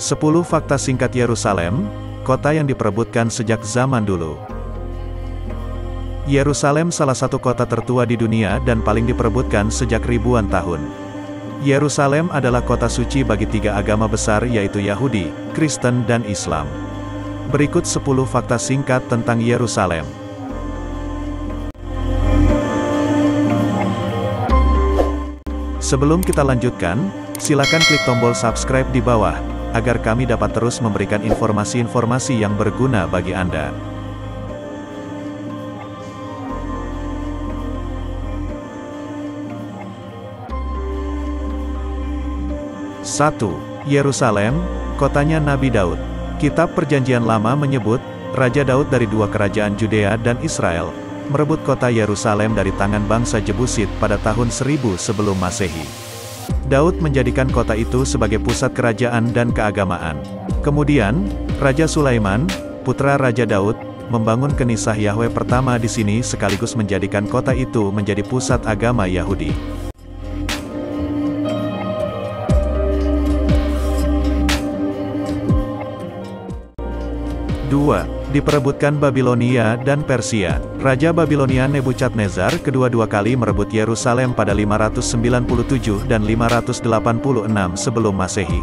10 fakta singkat Yerusalem, kota yang diperebutkan sejak zaman dulu. Yerusalem salah satu kota tertua di dunia dan paling diperebutkan sejak ribuan tahun. Yerusalem adalah kota suci bagi 3 agama besar yaitu Yahudi, Kristen dan Islam. Berikut 10 fakta singkat tentang Yerusalem. Sebelum kita lanjutkan, silakan klik tombol subscribe di bawah, agar kami dapat terus memberikan informasi-informasi yang berguna bagi Anda. Satu, Yerusalem, kotanya Nabi Daud. Kitab Perjanjian Lama menyebut, Raja Daud dari 2 kerajaan Judea dan Israel, merebut kota Yerusalem dari tangan bangsa Jebusit pada tahun 1000 sebelum Masehi. Daud menjadikan kota itu sebagai pusat kerajaan dan keagamaan. Kemudian, Raja Sulaiman, putra Raja Daud, membangun Kenisah Yahwe pertama di sini sekaligus menjadikan kota itu menjadi pusat agama Yahudi. 2. Diperebutkan Babilonia dan Persia. Raja Babilonia Nebukadnezar kedua-dua kali merebut Yerusalem pada 597 dan 586 sebelum Masehi.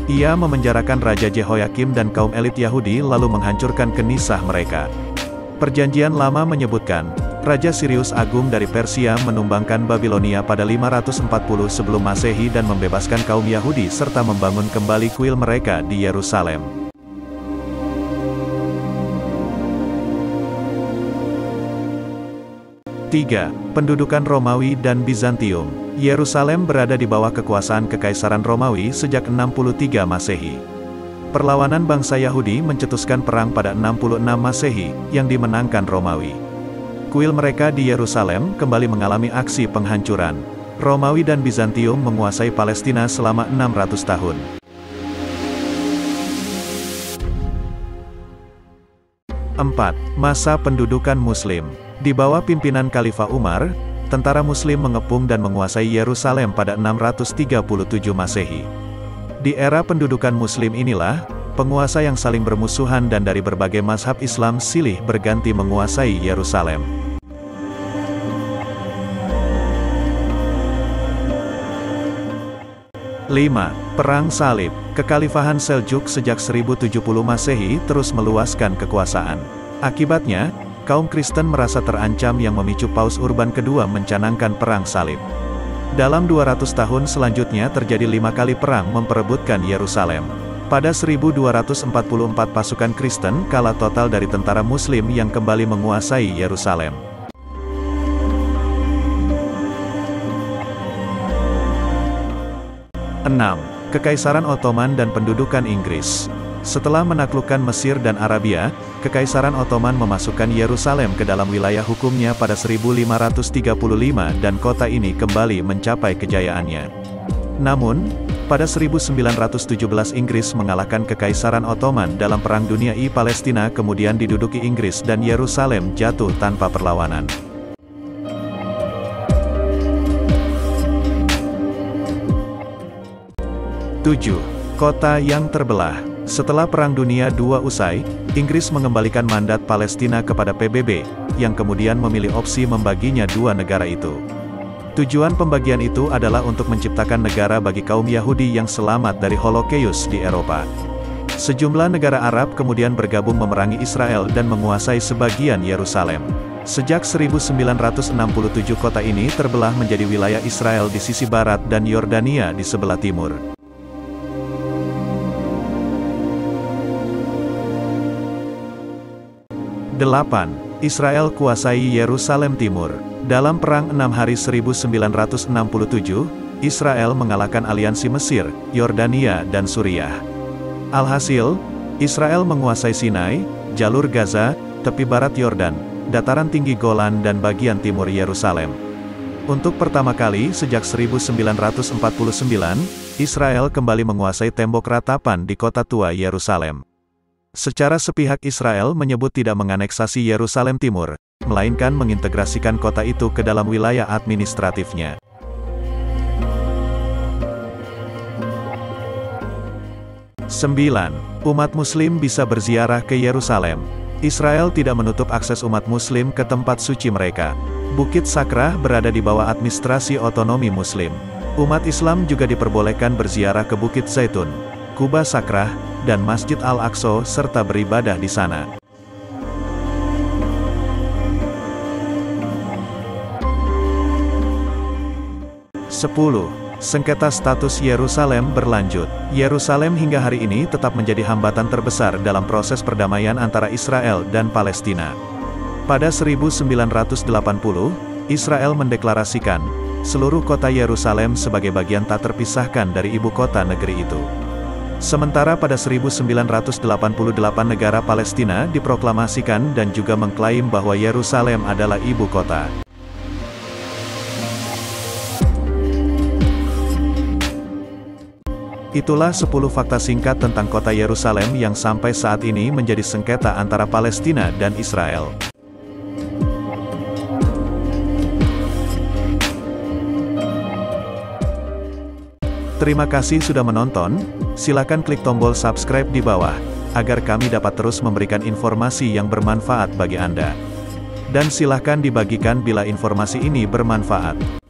Ia memenjarakan Raja Jehoyakim dan kaum elit Yahudi lalu menghancurkan kenisah mereka. Perjanjian Lama menyebutkan, Raja Sirius Agung dari Persia menumbangkan Babilonia pada 540 sebelum Masehi dan membebaskan kaum Yahudi serta membangun kembali kuil mereka di Yerusalem. 3. Pendudukan Romawi dan Bizantium. Yerusalem berada di bawah kekuasaan Kekaisaran Romawi sejak 63 Masehi. Perlawanan bangsa Yahudi mencetuskan perang pada 66 Masehi, yang dimenangkan Romawi. Kuil mereka di Yerusalem kembali mengalami aksi penghancuran. Romawi dan Bizantium menguasai Palestina selama 600 tahun. 4. Masa pendudukan Muslim. Di bawah pimpinan Khalifah Umar, tentara Muslim mengepung dan menguasai Yerusalem pada 637 Masehi. Di era pendudukan Muslim inilah, penguasa yang saling bermusuhan dan dari berbagai mazhab Islam silih berganti menguasai Yerusalem. 5. Perang Salib. Kekhalifahan Seljuk sejak 1070 Masehi terus meluaskan kekuasaan. Akibatnya, kaum Kristen merasa terancam yang memicu Paus Urban II mencanangkan perang salib. Dalam 200 tahun selanjutnya terjadi 5 kali perang memperebutkan Yerusalem. Pada 1244 pasukan Kristen kalah total dari tentara Muslim yang kembali menguasai Yerusalem. 6. Kekaisaran Ottoman dan pendudukan Inggris. Setelah menaklukkan Mesir dan Arabia, Kekaisaran Ottoman memasukkan Yerusalem ke dalam wilayah hukumnya pada 1535 dan kota ini kembali mencapai kejayaannya. Namun, pada 1917 Inggris mengalahkan Kekaisaran Ottoman dalam Perang Dunia I. Palestina kemudian diduduki Inggris dan Yerusalem jatuh tanpa perlawanan. 7. Kota yang terbelah. Setelah Perang Dunia II usai, Inggris mengembalikan mandat Palestina kepada PBB, yang kemudian memilih opsi membaginya 2 negara itu. Tujuan pembagian itu adalah untuk menciptakan negara bagi kaum Yahudi yang selamat dari Holocaust di Eropa. Sejumlah negara Arab kemudian bergabung memerangi Israel dan menguasai sebagian Yerusalem. Sejak 1967 kota ini terbelah menjadi wilayah Israel di sisi barat dan Yordania di sebelah timur. 8. Israel kuasai Yerusalem Timur. Dalam Perang 6 Hari 1967, Israel mengalahkan aliansi Mesir, Yordania dan Suriah. Alhasil, Israel menguasai Sinai, jalur Gaza, tepi barat Yordan, dataran tinggi Golan dan bagian timur Yerusalem. Untuk pertama kali sejak 1949, Israel kembali menguasai tembok ratapan di kota tua Yerusalem. Secara sepihak Israel menyebut tidak menganeksasi Yerusalem Timur, melainkan mengintegrasikan kota itu ke dalam wilayah administratifnya. 9. Umat Muslim bisa berziarah ke Yerusalem. Israel tidak menutup akses umat Muslim ke tempat suci mereka. Bukit Sakrah berada di bawah administrasi otonomi Muslim. Umat Islam juga diperbolehkan berziarah ke Bukit Zaitun, Kubah Sakrah, dan Masjid Al-Aqsa serta beribadah di sana. 10. Sengketa status Yerusalem berlanjut. Yerusalem hingga hari ini tetap menjadi hambatan terbesar dalam proses perdamaian antara Israel dan Palestina. Pada 1980, Israel mendeklarasikan seluruh kota Yerusalem sebagai bagian tak terpisahkan dari ibu kota negeri itu. Sementara pada 1988 negara Palestina diproklamasikan dan juga mengklaim bahwa Yerusalem adalah ibu kota. Itulah 10 fakta singkat tentang kota Yerusalem yang sampai saat ini menjadi sengketa antara Palestina dan Israel. Terima kasih sudah menonton, silakan klik tombol subscribe di bawah, agar kami dapat terus memberikan informasi yang bermanfaat bagi Anda. Dan silakan dibagikan bila informasi ini bermanfaat.